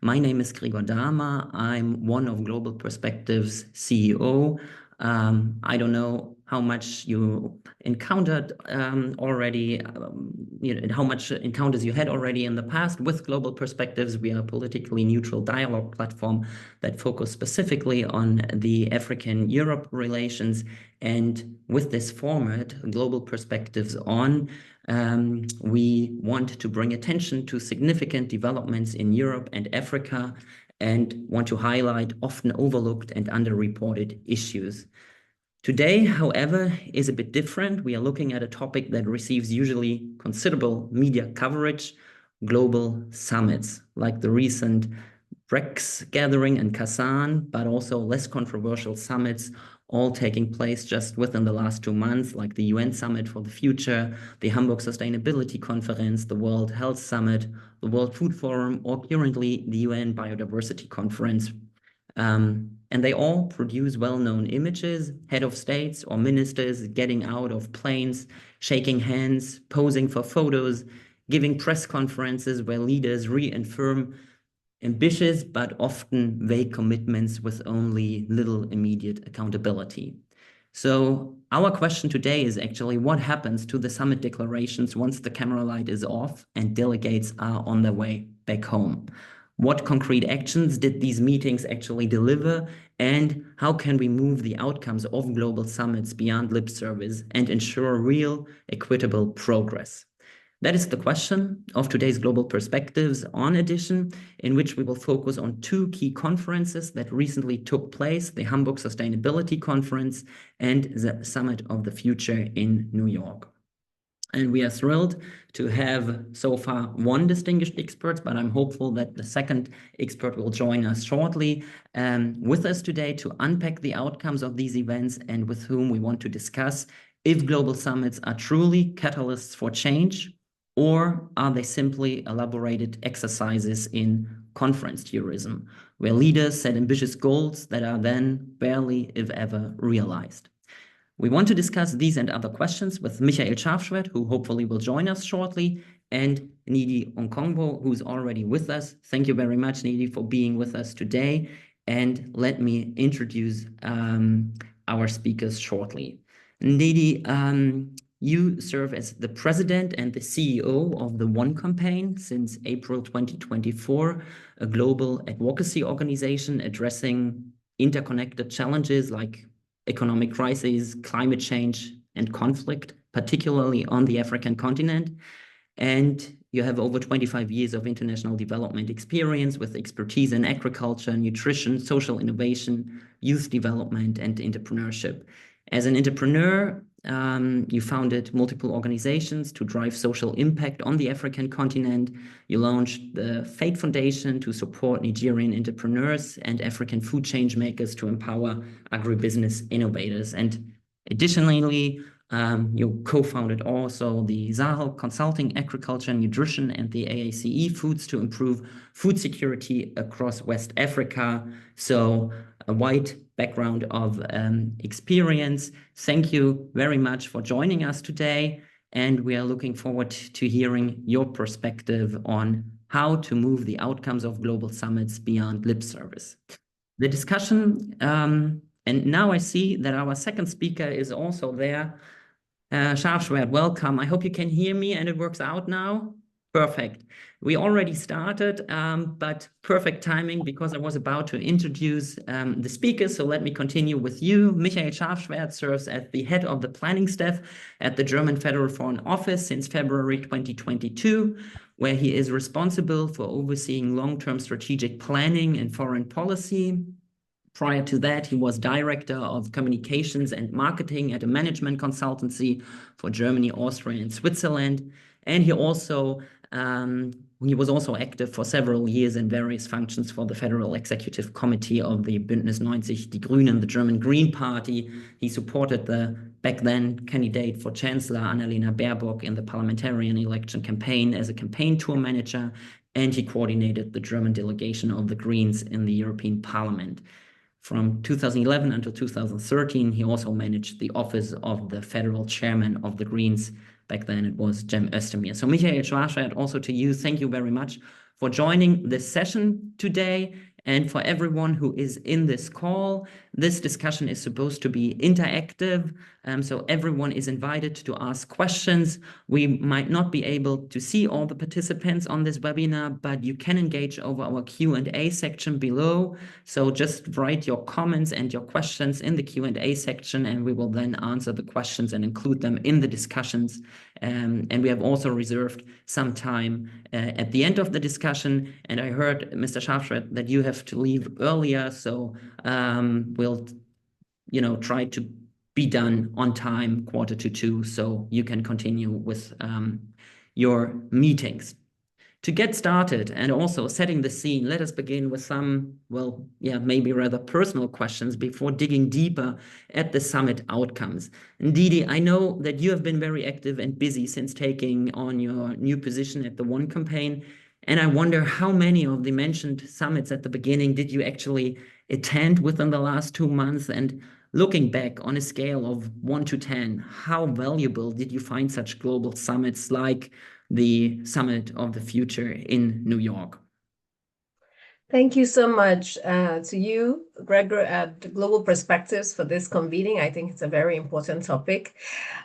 My name is Gregor Darmer. I'm one of Global Perspective's CEO. I don't know how much you encountered already, how much encounters you had already in the past with Global Perspectives. We are a politically neutral dialogue platform that focus specifically on the African-Europe relations. And with this format, Global Perspectives On, we want to bring attention to significant developments in Europe and Africa and want to highlight often overlooked and underreported issues. Today, however, is a bit different. We are looking at a topic that receives usually considerable media coverage, global summits, like the recent BRICS gathering in Kazan, but also less controversial summits, all taking place just within the last 2 months, like the UN Summit for the Future, the Hamburg Sustainability Conference, the World Health Summit, the World Food Forum, or currently the UN Biodiversity Conference. And they all produce well-known images, head of states or ministers getting out of planes, shaking hands, posing for photos, giving press conferences where leaders reaffirm ambitious but often vague commitments with only little immediate accountability. So our question today is actually what happens to the summit declarations once the camera light is off and delegates are on their way back home? What concrete actions did these meetings actually deliver? And how can we move the outcomes of global summits beyond lip service and ensure real, equitable progress? That is the question of today's Global Perspectives On edition, in which we will focus on 2 key conferences that recently took place, the Hamburg Sustainability Conference and the Summit of the Future in New York. And we are thrilled to have so far 1 distinguished expert, but I'm hopeful that the second expert will join us shortly with us today to unpack the outcomes of these events and with whom we want to discuss if global summits are truly catalysts for change, or are they simply elaborated exercises in conference tourism, where leaders set ambitious goals that are then barely, if ever, realized? We want to discuss these and other questions with Schwarfschwerdt, who hopefully will join us shortly, and Ndidi Okonkwo, who's already with us. Thank you very much, Ndidi, for being with us today. And let me introduce our speakers shortly. Ndidi, you serve as the president and the CEO of the One Campaign since April 2024, a global advocacy organization addressing interconnected challenges like economic crises, climate change, and conflict, particularly on the African continent. And you have over 25 years of international development experience with expertise in agriculture, nutrition, social innovation, youth development, and entrepreneurship. As an entrepreneur, you founded multiple organizations to drive social impact on the African continent. You launched the Fate Foundation to support Nigerian entrepreneurs and African food change makers to empower agribusiness innovators. And additionally, you co-founded also the Sahel Consulting Agriculture and Nutrition and the AACE Foods to improve food security across West Africa. So a wide background of experience. Thank you very much for joining us today. And we are looking forward to hearing your perspective on how to move the outcomes of global summits beyond lip service. The discussion, and now I see that our second speaker is also there. Schwarfschwerdt, welcome. I hope you can hear me and it works out now. Perfect. We already started, but perfect timing because I was about to introduce the speakers. So let me continue with you. Schwarfschwerdt serves as the head of the planning staff at the German Federal Foreign Office since February 2022, where he is responsible for overseeing long-term strategic planning and foreign policy. Prior to that, he was director of communications and marketing at a management consultancy for Germany, Austria, and Switzerland. And he was also active for several years in various functions for the Federal Executive Committee of the Bündnis 90 Die Grünen, the German Green Party. He supported the back then candidate for Chancellor Annalena Baerbock in the parliamentarian election campaign as a campaign tour manager, and he coordinated the German delegation of the Greens in the European Parliament. From 2011 until 2013, he also managed the office of the federal chairman of the Greens. Back then, it was Cem Özdemir. So, Schwarfschwerdt, also to you, thank you very much for joining this session today. And for everyone who is in this call, this discussion is supposed to be interactive. So everyone is invited to ask questions. We might not be able to see all the participants on this webinar, but you can engage over our Q&A section below. So just write your comments and your questions in the Q&A section, and we will then answer the questions and include them in the discussions. And we have also reserved some time at the end of the discussion. And I heard, Mr. Schwarfschwerdt, that you have to leave earlier. So we'll, try to be done on time, 1:45, so you can continue with your meetings. To get started and also setting the scene, let us begin with some, maybe rather personal questions before digging deeper at the summit outcomes. Ndidi, I know that you have been very active and busy since taking on your new position at the One campaign. And I wonder how many of the mentioned summits at the beginning did you actually attend within the last 2 months? And looking back on a scale of 1 to 10, how valuable did you find such global summits like the Summit of the Future in New York? Thank you so much to you, Gregor, at Global Perspectives for this convening. I think it's a very important topic.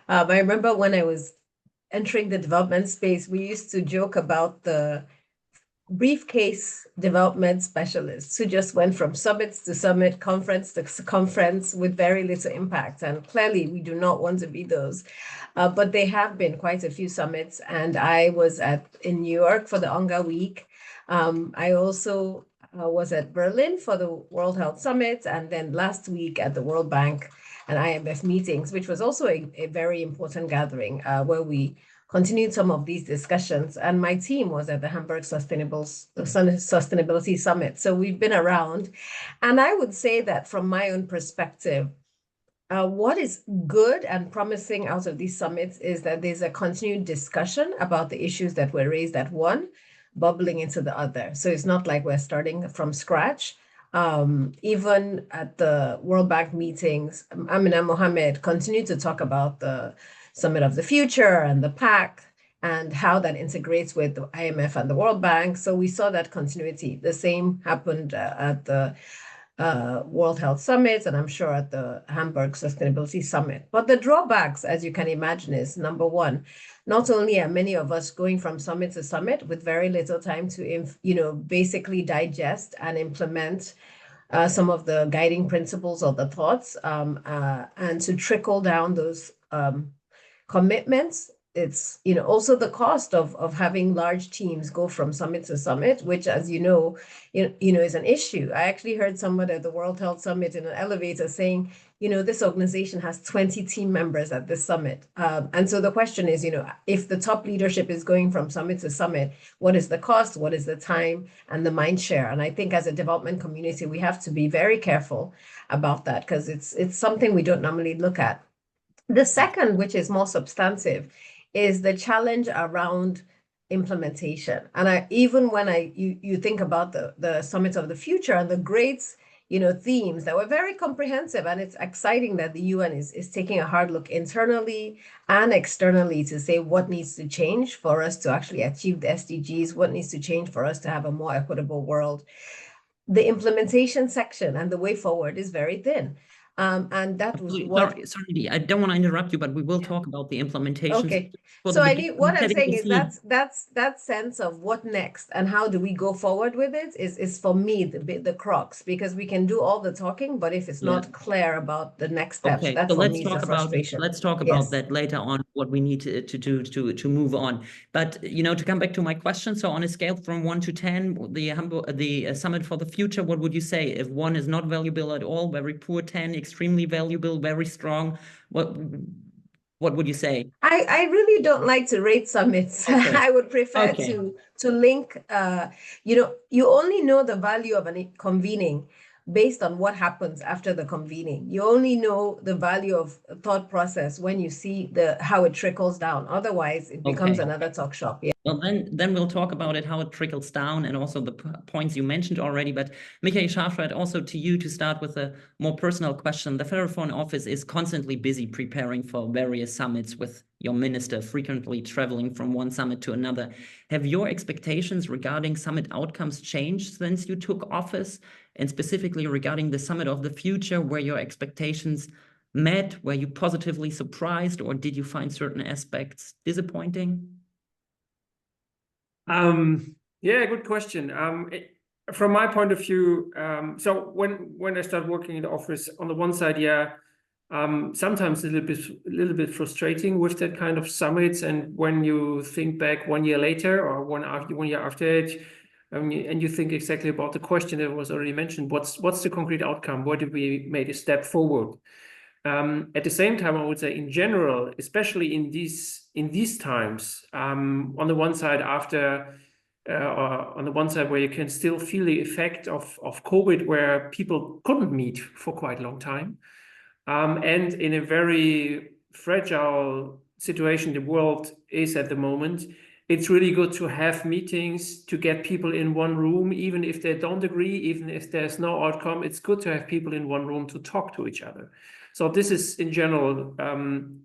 I remember when I was entering the development space, we used to joke about the briefcase development specialists who just went from summits to summit, conference to conference with very little impact. And clearly, we do not want to be those. But there have been quite a few summits. And I was in New York for the UNGA Week. I also was at Berlin for the World Health Summit. And then last week at the World Bank and IMF meetings, which was also a very important gathering where we continued some of these discussions. And my team was at the Hamburg Sustainability Summit. So we've been around. And I would say that from my own perspective, what is good and promising out of these summits is that there's a continued discussion about the issues that were raised at one, bubbling into the other. So it's not like we're starting from scratch. Even at the World Bank meetings, Amina Mohammed continued to talk about the Summit of the Future and the PAC and how that integrates with the IMF and the World Bank. So we saw that continuity. The same happened at the World Health Summit, and I'm sure at the Hamburg Sustainability Summit. But the drawbacks, as you can imagine, is number one, not only are many of us going from summit to summit with very little time to, basically digest and implement some of the guiding principles or the thoughts and to trickle down those commitments. It's also the cost of having large teams go from summit to summit, which, as you know, is an issue. I actually heard someone at the World Health Summit in an elevator saying, this organization has 20 team members at this summit. And so the question is, if the top leadership is going from summit to summit, what is the cost? What is the time and the mind share? And I think as a development community, we have to be very careful about that because it's something we don't normally look at. The second, which is more substantive, is the challenge around implementation. And even when you think about the Summit of the Future and the great themes that were very comprehensive, and it's exciting that the UN is taking a hard look internally and externally to say what needs to change for us to actually achieve the SDGs, what needs to change for us to have a more equitable world. The implementation section and the way forward is very thin. And that was what. Sorry, I don't want to interrupt you, but we will talk about the implementation. Okay. So what I'm saying is that sense of what next and how do we go forward with it is for me the crux, because we can do all the talking, but if it's not clear about the next steps, that for me is the frustration. Let's talk about that later on, what we need to do to move on. But to come back to my question, so on a scale from 1 to 10, the Summit for the Future, what would you say? If 1 is not valuable at all, very poor, 10 extremely valuable, very strong, what would you say? I really don't like to rate summits. Okay. I would prefer to link, you only know the value of a convening based on what happens after the convening. You only know the value of thought process when you see how it trickles down. Otherwise, it becomes another talk shop. Yeah. Well, then we'll talk about it, how it trickles down, and also the points you mentioned already. But Michael Schwarfschwerdt, also to you to start with a more personal question. The Federal Foreign Office is constantly busy preparing for various summits with your minister, frequently traveling from one summit to another. Have your expectations regarding summit outcomes changed since you took office? And specifically regarding the Summit of the Future, were your expectations met? Were you positively surprised, or did you find certain aspects disappointing? Yeah, good question. From my point of view, so when I start working in the office, on the one side, yeah, sometimes a little bit frustrating with that kind of summits. And when you think back 1 year later or 1 year after it, and you think exactly about the question that was already mentioned, what's the concrete outcome? Where did we make a step forward? At the same time, I would say in general, especially in these times, on the one side on the one side where you can still feel the effect of COVID, where people couldn't meet for quite a long time, and in a very fragile situation the world is at the moment, it's really good to have meetings, to get people in one room, even if they don't agree, even if there's no outcome. It's good to have people in one room to talk to each other. So this is in general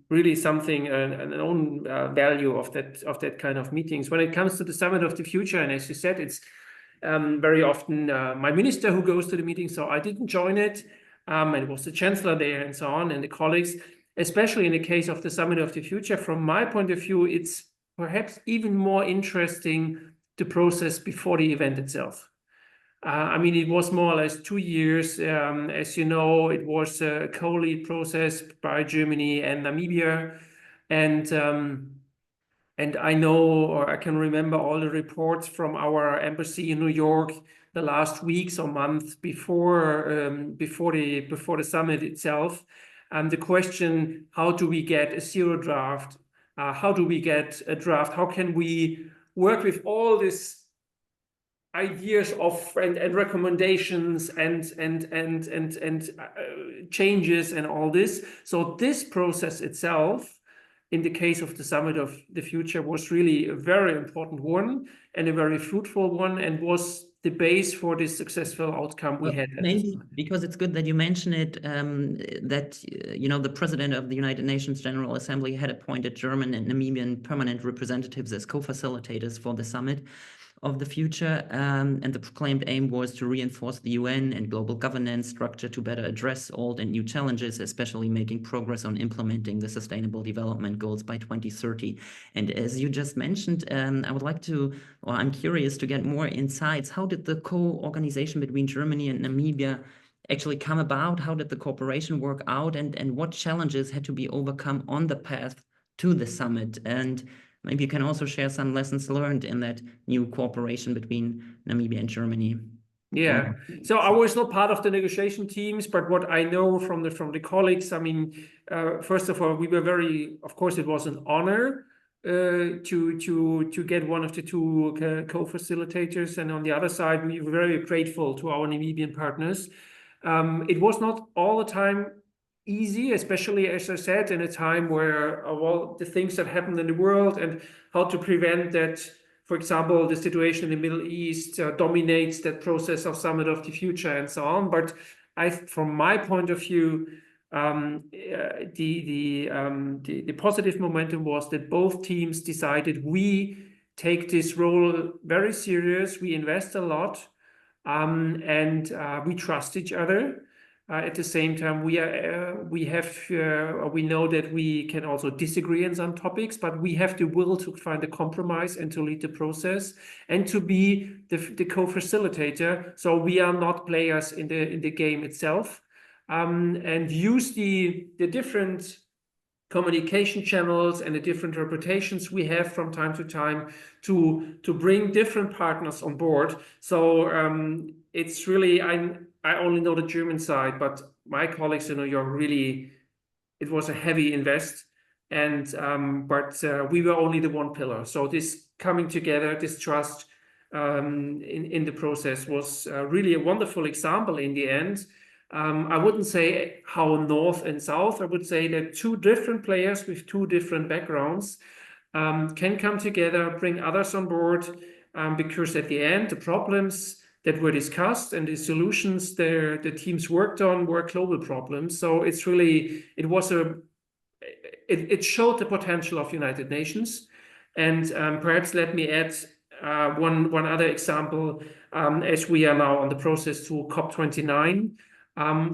really something, an own value of that kind of meetings. When it comes to the Summit of the Future, and as you said, it's very often my minister who goes to the meeting, so I didn't join it. And it was the chancellor there and so on, and the colleagues, especially in the case of the Summit of the Future. From my point of view, it's perhaps even more interesting the process before the event itself. I mean, it was more or less 2 years. As you know, it was a co-lead process by Germany and Namibia. And I know, or I can remember all the reports from our embassy in New York the last weeks or months before the summit itself. The question, how do we get a zero draft? How do we get a draft? How can we work with all these ideas and recommendations and changes and all this? So this process itself, in the case of the Summit of the Future, was really a very important one and a very fruitful one, and was the base for this successful outcome we had. Maybe because it's good that you mention it, that the president of the United Nations General Assembly had appointed German and Namibian permanent representatives as co-facilitators for the summit of the future, and the proclaimed aim was to reinforce the UN and global governance structure to better address old and new challenges, especially making progress on implementing the Sustainable Development Goals by 2030. And as you just mentioned, I'm curious to get more insights. How did the co-organization between Germany and Namibia actually come about? How did the cooperation work out, and what challenges had to be overcome on the path to the summit? And maybe you can also share some lessons learned in that new cooperation between Namibia and Germany. Yeah, so I was not part of the negotiation teams, but what I know from the colleagues, I mean, first of all, we were of course, it was an honor to get one of the two co-facilitators, and on the other side, we were very grateful to our Namibian partners. It was not all the time easy, especially, as I said, in a time where all the things that happened in the world, and how to prevent that, for example, the situation in the Middle East dominates that process of Summit of the Future and so on. But from my point of view, the positive momentum was that both teams decided we take this role very serious, we invest a lot, and we trust each other. At the same time, we know that we can also disagree on some topics, but we have the will to find a compromise and to lead the process and to be the co-facilitator. So we are not players in the game itself, and use the different communication channels and the different reputations we have from time to time to bring different partners on board. So it's really, I only know the German side, but my colleagues in New York really, it was a heavy invest, and but we were only the one pillar. So this coming together, this trust, in the process was really a wonderful example in the end. I wouldn't say how North and South, I would say that two different players with two different backgrounds can come together, bring others on board, because at the end, the problems that were discussed and the solutions the teams worked on were global problems. So it's really, it showed the potential of United Nations. And perhaps let me add one other example, as we are now on the process to COP29.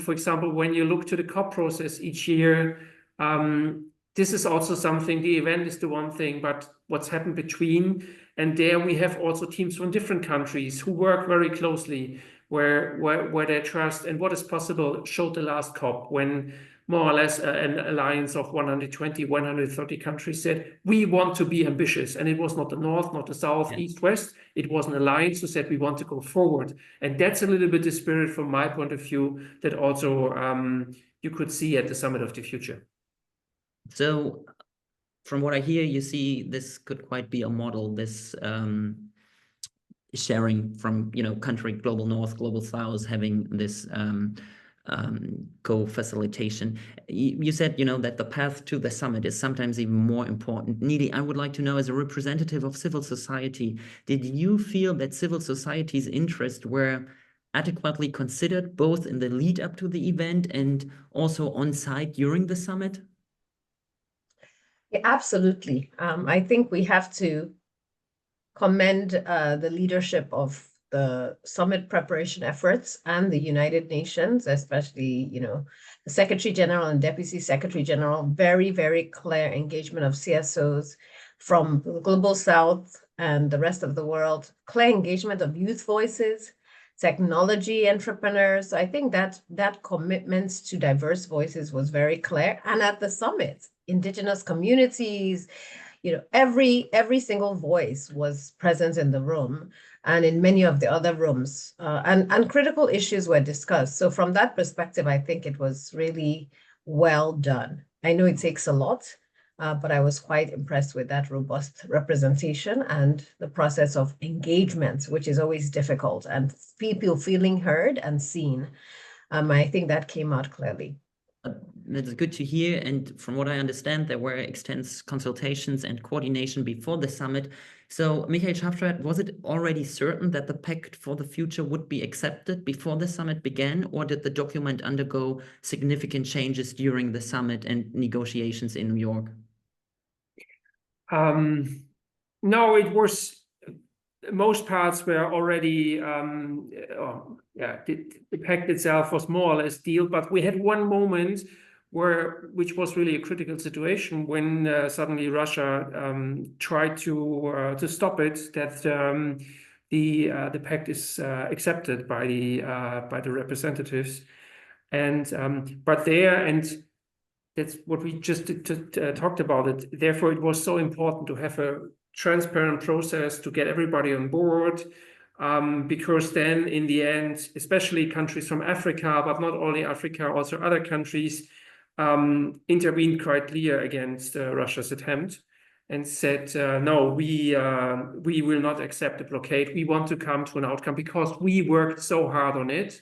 For example, when you look to the COP process each year, this is also something, the event is the one thing, but what's happened between, and there we have also teams from different countries who work very closely, where they trust and what is possible showed the last COP, when more or less an alliance of 120, 130 countries said, we want to be ambitious. And it was not the North, not the South, yes. East, West. It was an alliance who said, we want to go forward. And that's a little bit the spirit from my point of view that also you could see at the Summit of the Future. So from what I hear, you see this could quite be a model, this sharing from, country, global North, global South, having this co-facilitation. You said, that the path to the summit is sometimes even more important. Ndidi, I would like to know, as a representative of civil society, did you feel that civil society's interests were adequately considered, both in the lead up to the event and also on site during the summit? Yeah, absolutely. I think we have to commend the leadership of the summit preparation efforts and the United Nations, especially, the Secretary General and Deputy Secretary General, very, very clear engagement of CSOs from the Global South and the rest of the world, clear engagement of youth voices, technology entrepreneurs. I think that commitment to diverse voices was very clear. And at the summit, indigenous communities, every single voice was present in the room and in many of the other rooms, and critical issues were discussed. So from that perspective, I think it was really well done. I know it takes a lot, but I was quite impressed with that robust representation and the process of engagement, which is always difficult, and people feeling heard and seen. I think that came out clearly. That's good to hear. And from what I understand, there were extensive consultations and coordination before the summit. So, Michael Schwarfschwerdt, was it already certain that the Pact for the Future would be accepted before the summit began, or did the document undergo significant changes during the summit and negotiations in New York? No, it was, most parts were already, the pact itself was more or less deal, but we had one moment which was really a critical situation when suddenly Russia tried to stop it, that the pact is accepted by the representatives, and that's what we just talked about it. Therefore, it was so important to have a transparent process to get everybody on board, because then in the end, especially countries from Africa, but not only Africa, also other countries, intervened quite clear against Russia's attempt and said, no, we will not accept the blockade. We want to come to an outcome because we worked so hard on it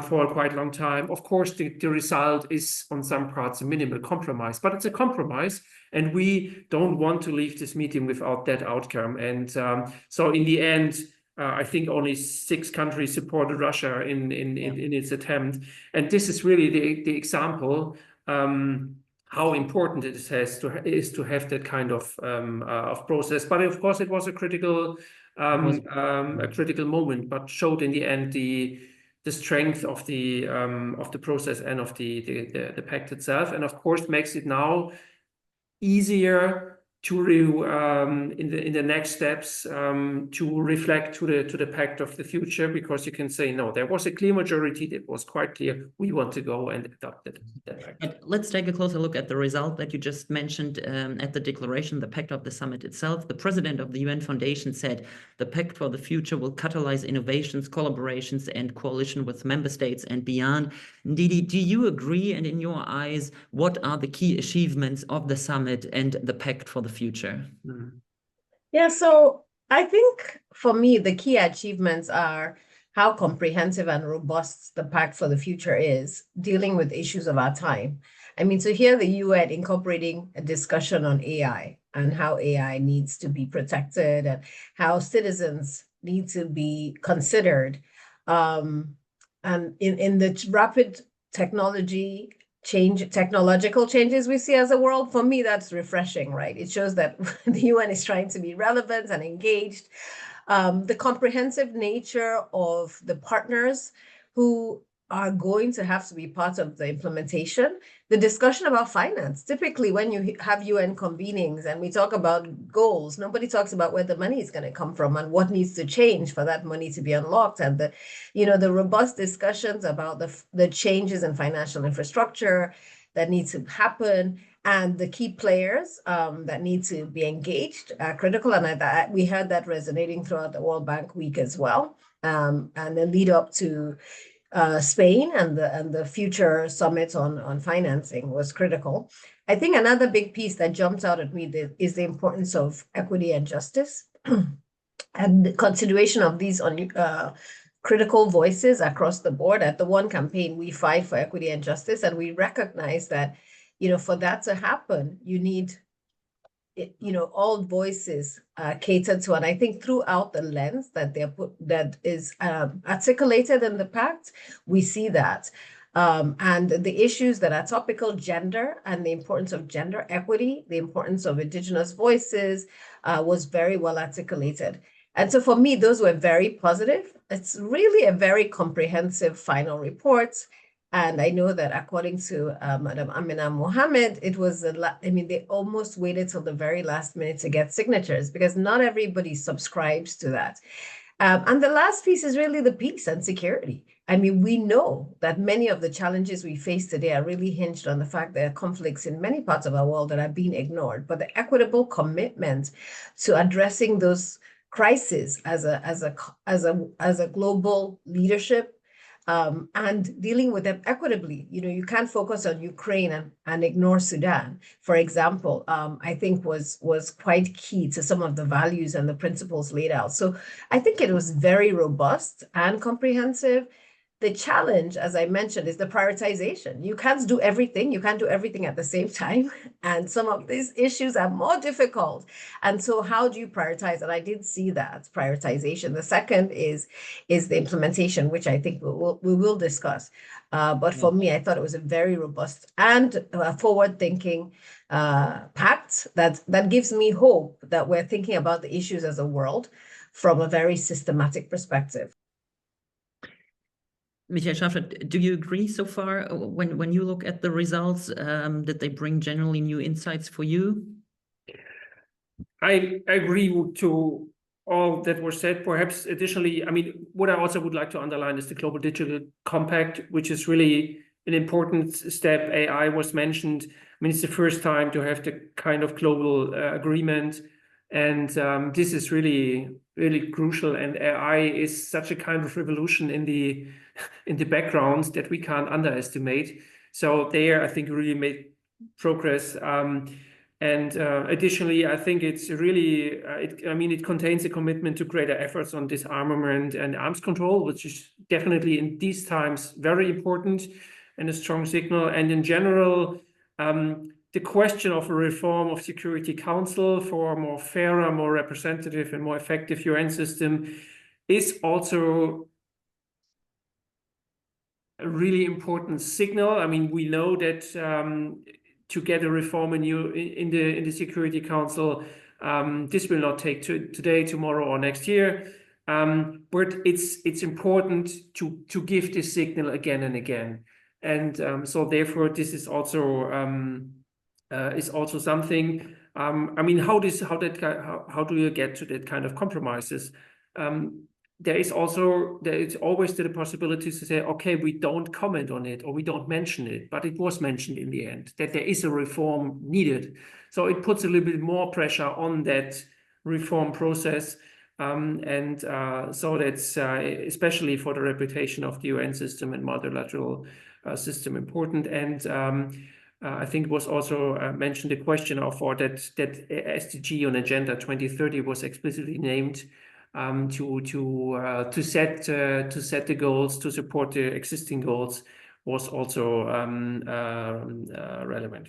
for a quite long time. Of course, the result is on some parts a minimal compromise, but it's a compromise, and we don't want to leave this meeting without that outcome. And so in the end, I think only 6 countries supported Russia in its attempt. And this is really the example how important it is to have that kind of process. But of course, it was a critical moment, but showed in the end the strength of the process and of the pact itself, and of course makes it now easier to in the next steps to reflect to the pact of the future, because you can say, no, there was a clear majority that was quite clear, we want to go and adopt that pact. But let's take a closer look at the result that you just mentioned at the declaration, the pact of the summit itself. The president of the UN Foundation said the pact for the future will catalyze innovations, collaborations, and coalition with member states and beyond. Ndidi, do you agree? And in your eyes, what are the key achievements of the summit and the pact for the future? Yeah, so I think for me, the key achievements are how comprehensive and robust the Pact for the Future is, dealing with issues of our time. I mean, to hear the UN incorporating a discussion on AI and how AI needs to be protected and how citizens need to be considered. And in the rapid technological changes we see as a world, for me, that's refreshing, right? It shows that the UN is trying to be relevant and engaged. The comprehensive nature of the partners who are going to have to be part of the implementation, the discussion about finance. Typically, when you have UN convenings and we talk about goals, nobody talks about where the money is going to come from and what needs to change for that money to be unlocked. And the robust discussions about the changes in financial infrastructure that need to happen and the key players that need to be engaged are critical. And we had that resonating throughout the World Bank Week as well. And the lead up to Spain and the future summit on financing was critical. I think another big piece that jumped out at me is the importance of equity and justice and the consideration of these critical voices across the board. At the One Campaign, we fight for equity and justice, and we recognize that, for that to happen, you need all voices catered to, and I think throughout the lens that is articulated in the Pact, we see that. And the issues that are topical, gender and the importance of gender equity, the importance of Indigenous voices was very well articulated. And so for me, those were very positive. It's really a very comprehensive final report. And I know that according to Madam Amina Mohammed, it was, they almost waited till the very last minute to get signatures because not everybody subscribes to that. And the last piece is really the peace and security. I mean, we know that many of the challenges we face today are really hinged on the fact there are conflicts in many parts of our world that are being ignored, but the equitable commitment to addressing those crises as a global leadership and dealing with them equitably. You can't focus on Ukraine and ignore Sudan, for example, I think was quite key to some of the values and the principles laid out. So I think it was very robust and comprehensive. The challenge, as I mentioned, is the prioritization. You can't do everything. You can't do everything at the same time. And some of these issues are more difficult. And so how do you prioritize? And I did see that prioritization. The second is the implementation, which I think we will discuss. But for me, I thought it was a very robust and forward-thinking pact that gives me hope that we're thinking about the issues as a world from a very systematic perspective. Michael Schwarfschwerdt, do you agree so far when you look at the results that they bring generally new insights for you? I agree to all that was said. Perhaps additionally, what I also would like to underline is the Global Digital Compact, which is really an important step. AI was mentioned. It's the first time to have the kind of global agreement. And this is really, really crucial. And AI is such a kind of revolution in the background that we can't underestimate. So there, I think, really made progress. And additionally, I think it's really, it contains a commitment to greater efforts on disarmament and arms control, which is definitely in these times very important and a strong signal. And in general, the question of a reform of Security Council for a more fairer, more representative and more effective UN system is also a really important signal. We know that to get a reform in the Security Council, this will not take today, tomorrow, or next year. But it's important to give this signal again and again. And so therefore, this is also something. How do you get to that kind of compromises? There is always the possibility to say, okay, we don't comment on it or we don't mention it, but it was mentioned in the end that there is a reform needed. So it puts a little bit more pressure on that reform process. So that's especially for the reputation of the UN system and multilateral system important. And I think it was also mentioned the question of, or that SDG on Agenda 2030 was explicitly named to set the goals, to support the existing goals, was also relevant.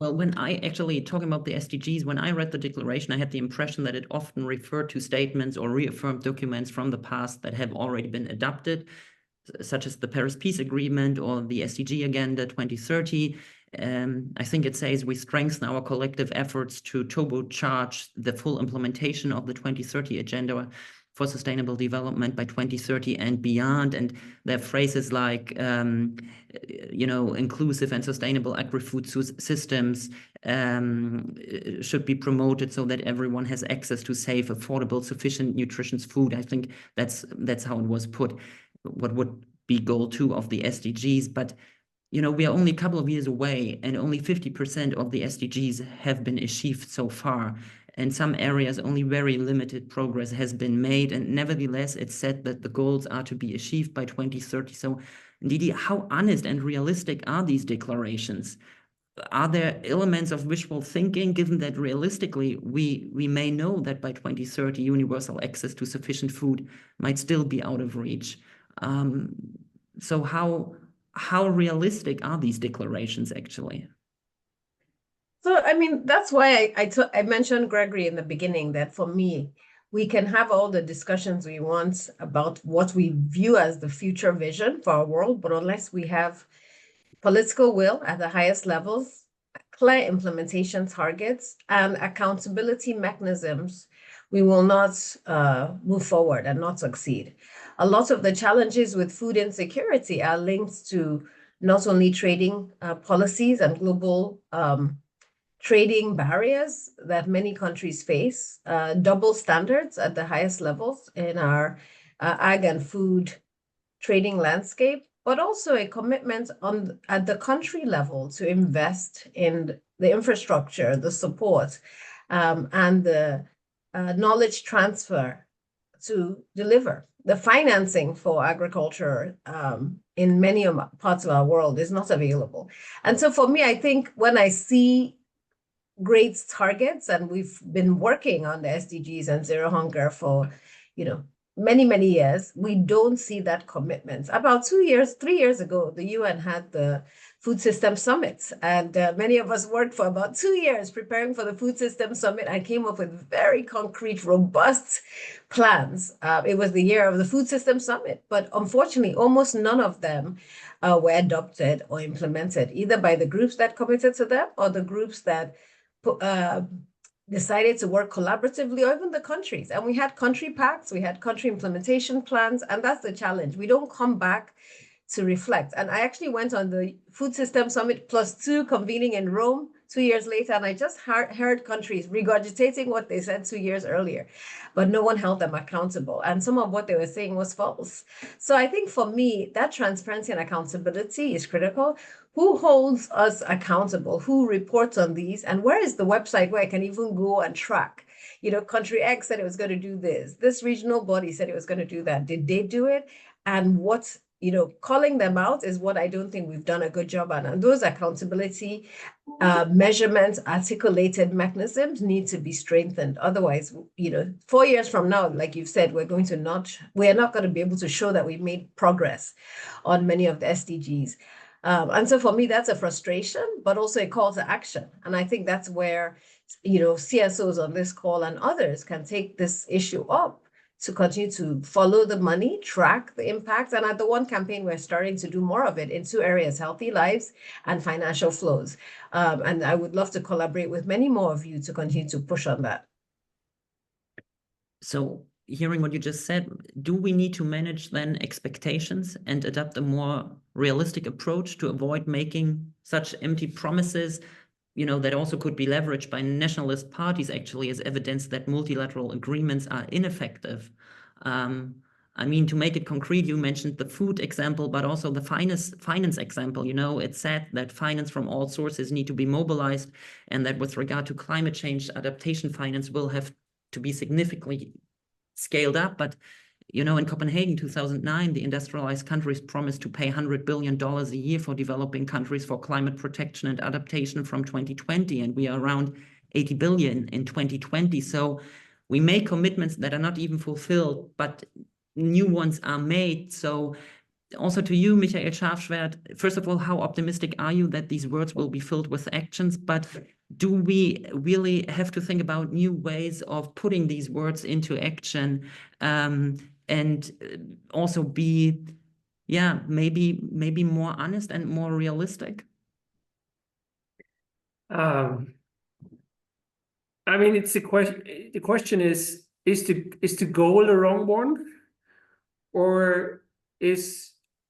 Well, when I actually, talking about the SDGs, when I read the declaration, I had the impression that it often referred to statements or reaffirmed documents from the past that have already been adopted, such as the Paris Peace Agreement or the SDG Agenda 2030. I think it says we strengthen our collective efforts to turbocharge the full implementation of the 2030 Agenda for Sustainable Development by 2030 and beyond. And there are phrases like, inclusive and sustainable agri-food systems should be promoted so that everyone has access to safe, affordable, sufficient, nutritious food. I think that's how it was put. What would be goal 2 of the SDGs, but we are only a couple of years away, and only 50% of the SDGs have been achieved so far. In some areas, only very limited progress has been made, and nevertheless, it's said that the goals are to be achieved by 2030. So, Ndidi, how honest and realistic are these declarations? Are there elements of wishful thinking, given that realistically, we may know that by 2030, universal access to sufficient food might still be out of reach? So how realistic are these declarations actually? So, I mean, that's why I mentioned Gregory in the beginning, that for me, we can have all the discussions we want about what we view as the future vision for our world, but unless we have political will at the highest levels, clear implementation targets, and accountability mechanisms, we will not move forward and not succeed. A lot of the challenges with food insecurity are linked to not only trading policies and global trading barriers that many countries face, double standards at the highest levels in our ag and food trading landscape, but also a commitment at the country level to invest in the infrastructure, the support, and the knowledge transfer to deliver. The financing for agriculture in many parts of our world is not available. And so for me, I think when I see great targets, and we've been working on the SDGs and zero hunger for, many, many years, we don't see that commitment. About 3 years ago, the UN had the Food System Summit, and many of us worked for about 2 years preparing for the Food System Summit and came up with very concrete, robust plans. It was the year of the Food System Summit, but unfortunately, almost none of them were adopted or implemented, either by the groups that committed to them or the groups that decided to work collaboratively, or even the countries. And we had country pacts, we had country implementation plans, and that's the challenge. We don't come back to reflect. And I actually went on the Food System Summit +2 convening in Rome 2 years later, and I just heard countries regurgitating what they said 2 years earlier, but no one held them accountable. And some of what they were saying was false. So I think for me, that transparency and accountability is critical. Who holds us accountable? Who reports on these? And where is the website where I can even go and track? Country X said it was going to do this. This regional body said it was going to do that. Did they do it? And what, calling them out is what I don't think we've done a good job on. And those accountability measurements, articulated mechanisms need to be strengthened. Otherwise, 4 years from now, like you've said, we're not going to be able to show that we've made progress on many of the SDGs. And so for me, that's a frustration, but also a call to action. And I think that's where, CSOs on this call and others can take this issue up to continue to follow the money, track the impact. And at the One campaign, we're starting to do more of it in 2 areas, healthy lives and financial flows. And I would love to collaborate with many more of you to continue to push on that. So hearing what you just said, do we need to manage then expectations and adopt a more realistic approach to avoid making such empty promises, that also could be leveraged by nationalist parties actually as evidence that multilateral agreements are ineffective? To make it concrete, you mentioned the food example, but also the finance example. It's said that finance from all sources need to be mobilized, and that with regard to climate change, adaptation finance will have to be significantly scaled up. But You know, in Copenhagen, 2009, the industrialized countries promised to pay $100 billion a year for developing countries for climate protection and adaptation from 2020, and we are around 80 billion in 2020. So we make commitments that are not even fulfilled, but new ones are made. So also to you, Michael Schwarfschwerdt, first of all, how optimistic are you that these words will be filled with actions? But do we really have to think about new ways of putting these words into action, and also be, yeah, maybe more honest and more realistic? I mean, it's a question. The question is the goal the wrong one, or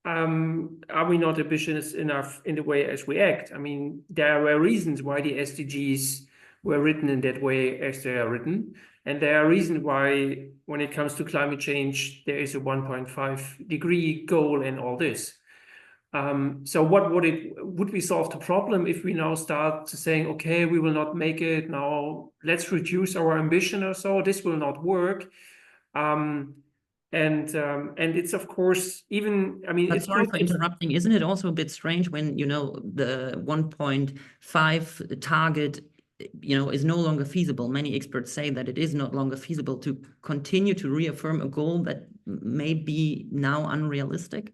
are we not ambitious enough in the way as we act? I mean, there were reasons why the SDGs were written in that way as they are written, and there are reasons why, when it comes to climate change, there is a 1.5 degree goal and all this. So what would we solve the problem if we now start to saying, okay, we will not make it now, let's reduce our ambition or so, this will not work. And it's, of course, even, I mean, But it's sorry good, for interrupting. Isn't it also a bit strange when, you know, the 1.5 target, you know, is no longer feasible? Many experts say that it is no longer feasible to continue to reaffirm a goal that may be now unrealistic.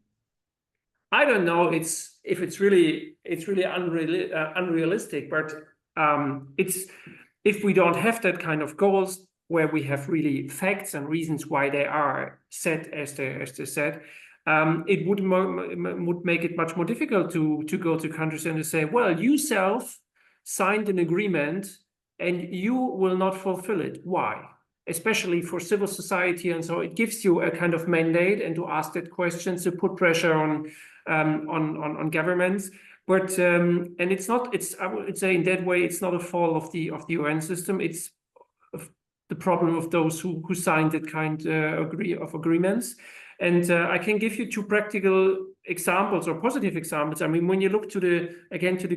I don't know if it's really unrealistic, but it's, if we don't have that kind of goals where we have really facts and reasons why they are set as they said, it would make it much more difficult to go to countries and to say, well, you self signed an agreement and you will not fulfill it. Why? Especially for civil society, and so it gives you a kind of mandate and to ask that question, to put pressure on governments. But and it's not, I would say in that way, it's not a fault of the UN system. It's the problem of those who signed that kind of agreements. And I can give you two practical examples or positive examples. I mean, when you look to the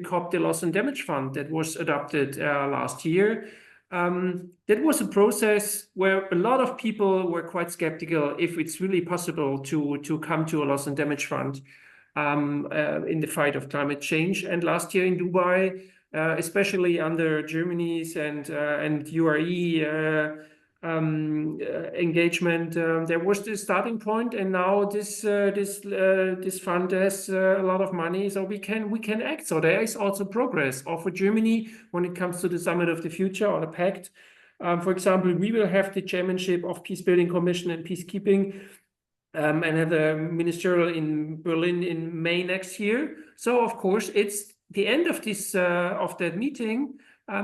COP, the Loss and Damage Fund that was adopted last year, that was a process where a lot of people were quite skeptical if it's really possible to come to a loss and damage fund in the fight of climate change. And last year in Dubai, especially under Germany's and UAE engagement, there was this starting point, and now this fund has a lot of money, so we can act. So there is also progress. Or for Germany, when it comes to the Summit of the Future or the Pact, for example, we will have the chairmanship of Peacebuilding Commission and Peacekeeping, and have a ministerial in Berlin in May next year. So of course, it's the end of this of that meeting.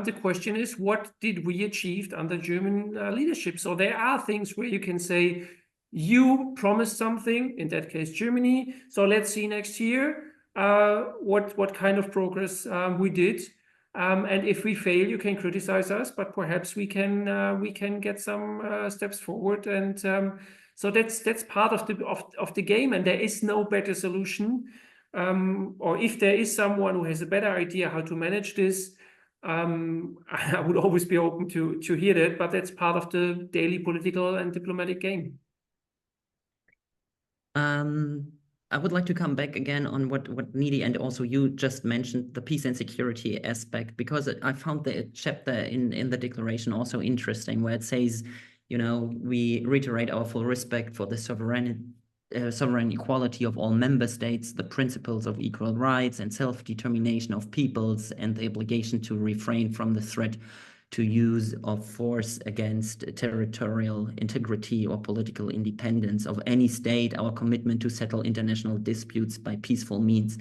The question is, what did we achieve under German leadership? So there are things where you can say, you promised something, in that case, Germany. So let's see next year what kind of progress we did. And if we fail, you can criticize us, but perhaps we can get some steps forward. And so that's part of the game, and there is no better solution. Or if there is someone who has a better idea how to manage this, I would always be open to hear that, but that's part of the daily political and diplomatic game. I would like to come back again on what Ndidi and also you just mentioned, the peace and security aspect, because I found the chapter in the declaration also interesting, where it says, you know, we reiterate our full respect for the sovereign equality of all member states, the principles of equal rights and self-determination of peoples, and the obligation to refrain from the threat to use of force against territorial integrity or political independence of any state, our commitment to settle international disputes by peaceful means.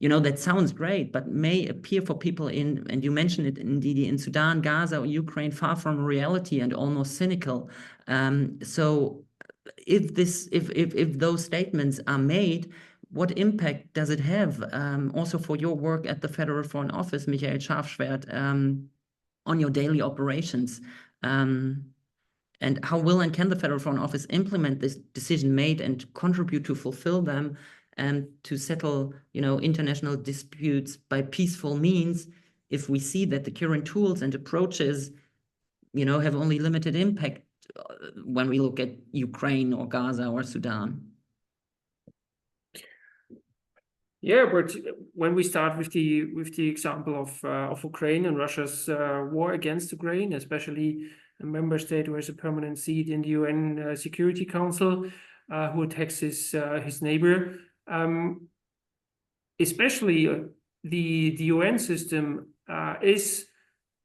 You know, that sounds great, but may appear for people in, and you mentioned it indeed, in Sudan, Gaza, or Ukraine, far from reality and almost cynical. So if those statements are made, what impact does it have also for your work at the Federal Foreign Office, Michael Schwarfschwerdt, on your daily operations? And how will and can the Federal Foreign Office implement this decision made and contribute to fulfill them and to settle, you know, international disputes by peaceful means, if we see that the current tools and approaches, you know, have only limited impact when we look at Ukraine or Gaza or Sudan? Yeah, but when we start with the example of Ukraine and Russia's war against Ukraine, especially a member state who has a permanent seat in the UN Security Council, who attacks his neighbor, especially the UN system is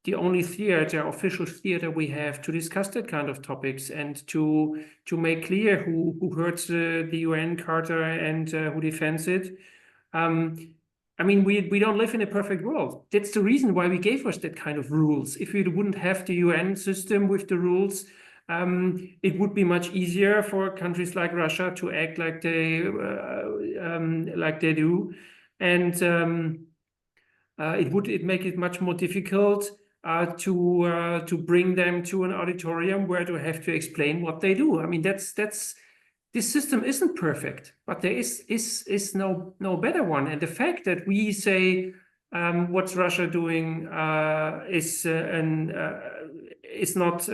the only theater, official theater we have to discuss that kind of topics and to make clear who hurts the UN Charter and who defends it. I mean, we don't live in a perfect world. That's the reason why we gave us that kind of rules. If we wouldn't have the UN system with the rules, it would be much easier for countries like Russia to act like they do, and it would make it much more difficult to bring them to an auditorium where they have to explain what they do. I mean, this system isn't perfect, but there is no better one. And the fact that we say what's Russia doing is not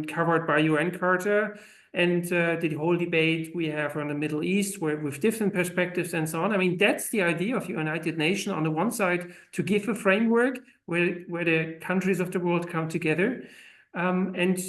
covered by UN Charter, and the whole debate we have on the Middle East with different perspectives and so on. I mean, that's the idea of United Nations on the one side, to give a framework where the countries of the world come together, and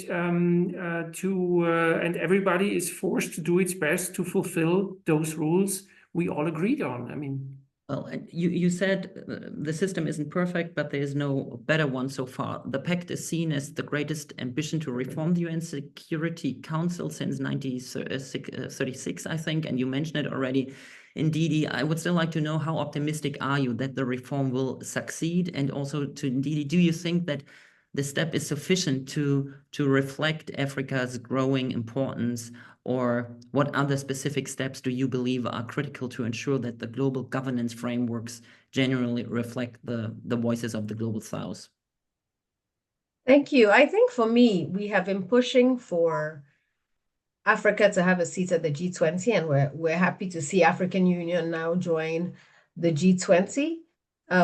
everybody is forced to do its best to fulfill those rules we all agreed on. I mean, well, you said the system isn't perfect, but there is no better one so far. The pact is seen as the greatest ambition to reform the UN Security Council since 1936, I think, and you mentioned it already. Ndidi, I would still like to know, how optimistic are you that the reform will succeed? And also to Ndidi, do you think that the step is sufficient to reflect Africa's growing importance, or what other specific steps do you believe are critical to ensure that the global governance frameworks generally reflect the voices of the global South? Thank you. I think for me, we have been pushing for Africa to have a seat at the G20, and we're happy to see African Union now join the G20.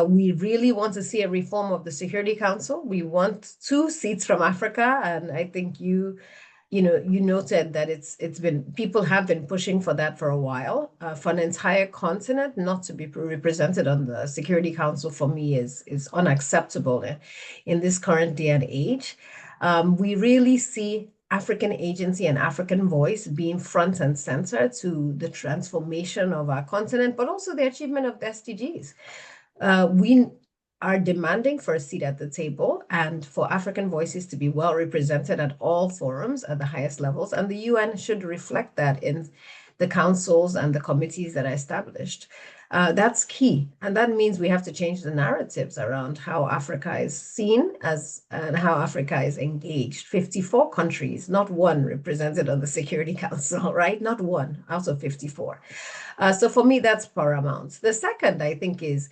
We really want to see a reform of the Security Council. We want 2 seats from Africa, and I think you noted that it's been, people have been pushing for that for a while. For an entire continent not to be represented on the Security Council, for me, is unacceptable in this current day and age. We really see African agency and African voice being front and center to the transformation of our continent, but also the achievement of the SDGs. We are demanding for a seat at the table and for African voices to be well represented at all forums at the highest levels. And the UN should reflect that in the councils and the committees that are established. That's key. And that means we have to change the narratives around how Africa is seen and how Africa is engaged. 54 countries, not one represented on the Security Council, right? Not one out of 54. So for me, that's paramount. The second, I think, is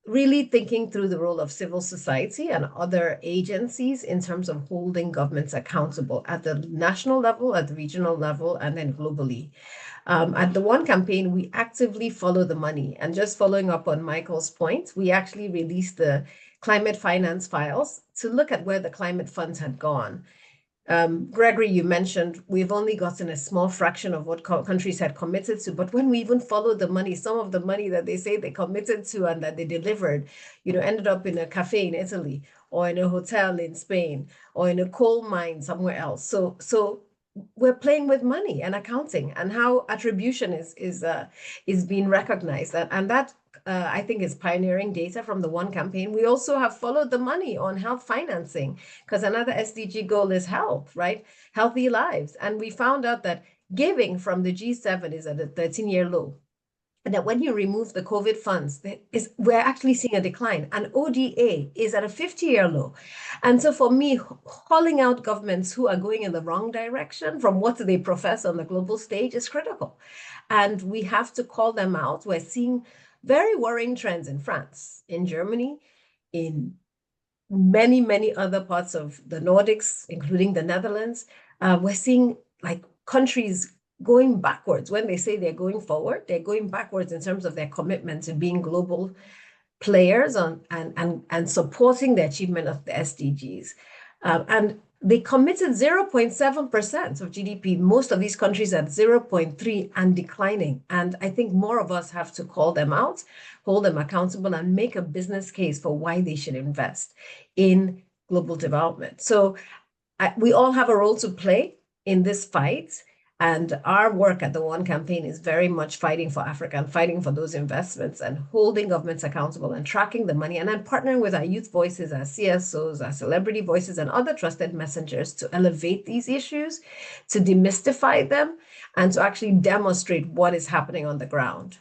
really thinking through the role of civil society and other agencies in terms of holding governments accountable at the national level, at the regional level, and then globally. At the One Campaign, we actively follow the money. And just following up on Michael's point, we actually released the climate finance files to look at where the climate funds had gone. Gregory, you mentioned we've only gotten a small fraction of what countries had committed to, but when we even followed the money, some of the money that they say they committed to and that they delivered, ended up in a cafe in Italy, or in a hotel in Spain, or in a coal mine somewhere else. So we're playing with money and accounting, and how attribution is being recognized, and that I think is pioneering data from the One Campaign. We also have followed the money on health financing, because another SDG goal is health, right? Healthy lives. And we found out that giving from the G7 is at a 13-year low. And that when you remove the COVID funds, we're actually seeing a decline. And ODA is at a 50-year low. And so for me, calling out governments who are going in the wrong direction from what they profess on the global stage is critical. And we have to call them out. We're seeing very worrying trends in France, in Germany, in many, many other parts of the Nordics, including the Netherlands. We're seeing countries going backwards. When they say they're going forward, they're going backwards in terms of their commitment to being global players and supporting the achievement of the SDGs. And they committed 0.7% of GDP. Most of these countries at 0.3 and declining. And I think more of us have to call them out, hold them accountable, and make a business case for why they should invest in global development. So we all have a role to play in this fight. And our work at the One Campaign is very much fighting for Africa and fighting for those investments and holding governments accountable and tracking the money, and then partnering with our youth voices, our CSOs, our celebrity voices, and other trusted messengers to elevate these issues, to demystify them, and to actually demonstrate what is happening on the ground.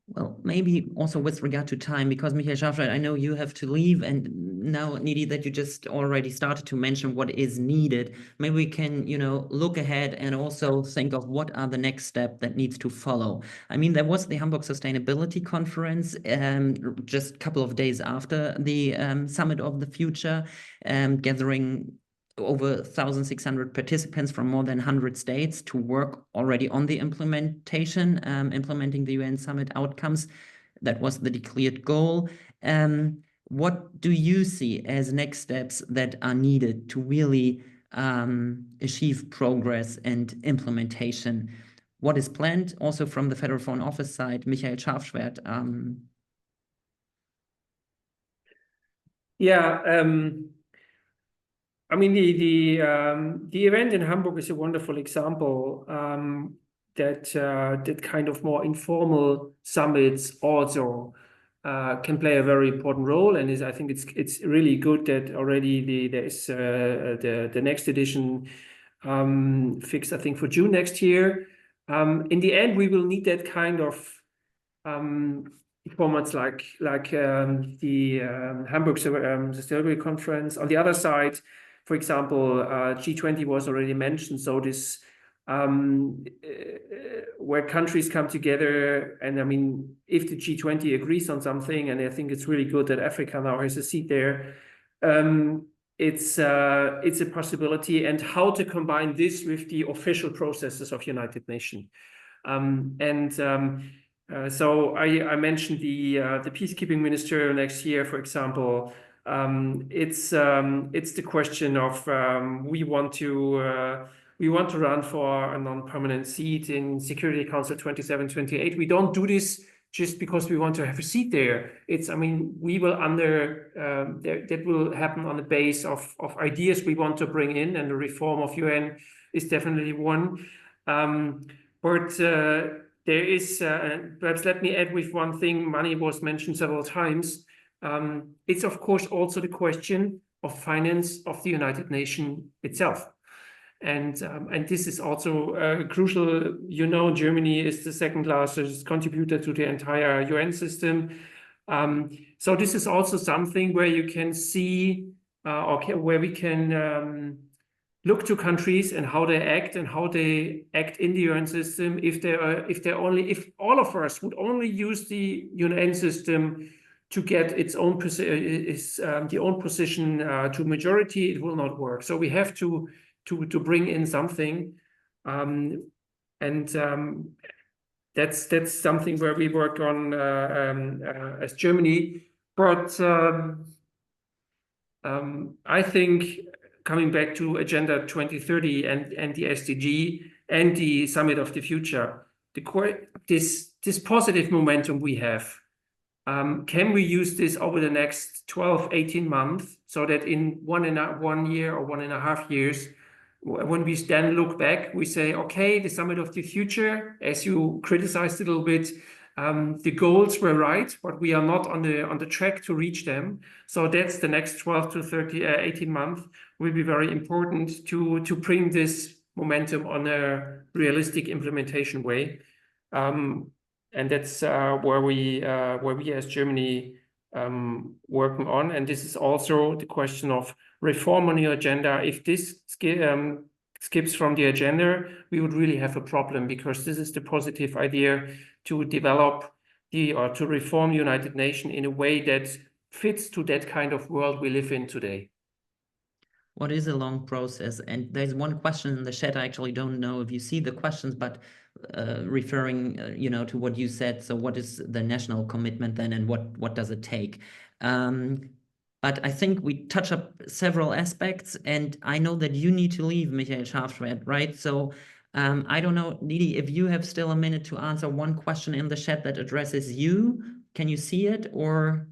Well, maybe also with regard to time, because Michael Schwarfschwerdt, I know you have to leave, and now, Ndidi, that you just already started to mention what is needed, maybe we can, look ahead and also think of what are the next step that needs to follow. I mean, there was the Hamburg Sustainability Conference just a couple of days after the Summit of the Future, gathering over 1,600 participants from more than 100 states to work already on the implementing the UN summit outcomes. That was the declared goal. What do you see as next steps that are needed to really achieve progress and implementation? What is planned also from the Federal Foreign Office side, Michael Schwarfschwerdt? I mean, the event in Hamburg is a wonderful example that kind of more informal summits also can play a very important role, and I think it's really good that already there is the next edition fixed, I think, for June next year. In the end, we will need that kind of formats like the Hamburg Sustainability Conference. On the other side, for example, G20 was already mentioned. So this where countries come together, and I mean, if the G20 agrees on something, and I think it's really good that Africa now has a seat there, it's a possibility, and how to combine this with the official processes of United Nations. So I mentioned the peacekeeping minister next year, for example. It's the question of we want to run for a non-permanent seat in Security Council 27-28. We don't do this just because we want to have a seat there. We will that will happen on the base of ideas we want to bring in, and the reform of UN is definitely one. But there is, perhaps let me add with one thing, money was mentioned several times. It's of course also the question of finance of the United Nations itself. And this is also crucial. Germany is the second largest contributor to the entire UN system. So this is also something where you can see, where we can look to countries and how they act and how they act in the UN system. If all of us would only use the UN system to get its own position to majority, it will not work. So we have to bring in something, and that's something where we work on as Germany. But I think, coming back to Agenda 2030 and the SDG and the Summit of the Future, this positive momentum we have, can we use this over the next 12-18 months, so that in 1 year or 1.5 years, when we then look back, we say, okay, the Summit of the Future, as you criticized a little bit, the goals were right, but we are not on the track to reach them. So that's the next 18 months will be very important to bring this momentum on a realistic implementation way. And that's where we as Germany working on. And this is also the question of reform on your agenda. If this skips from the agenda, we would really have a problem, because this is the positive idea to develop to reform the United Nations in a way that fits to that kind of world we live in today. What is a long process? And there's one question in the chat. I actually don't know if you see the questions, but referring, to what you said. So what is the national commitment then, and what does it take? But I think we touch up several aspects, and I know that you need to leave, Michael Schwarfschwerdt, right? So I don't know, Ndidi, if you have still a minute to answer one question in the chat that addresses you. Can you see it? Or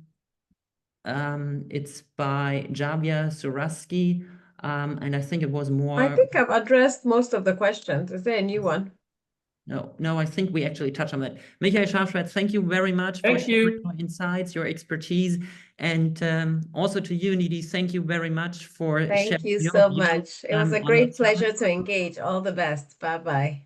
it's by Javier Suraski, and I think it was more. I think I've addressed most of the questions. Is there a new one? No, I think we actually touched on that. Michael Schwarfschwerdt, thank you very much for sharing your insights, your expertise, and also to you, Ndidi, thank you very much for sharing Thank you your so views, much. It was a on great the summit. pleasure to engage. All the best. Bye-bye.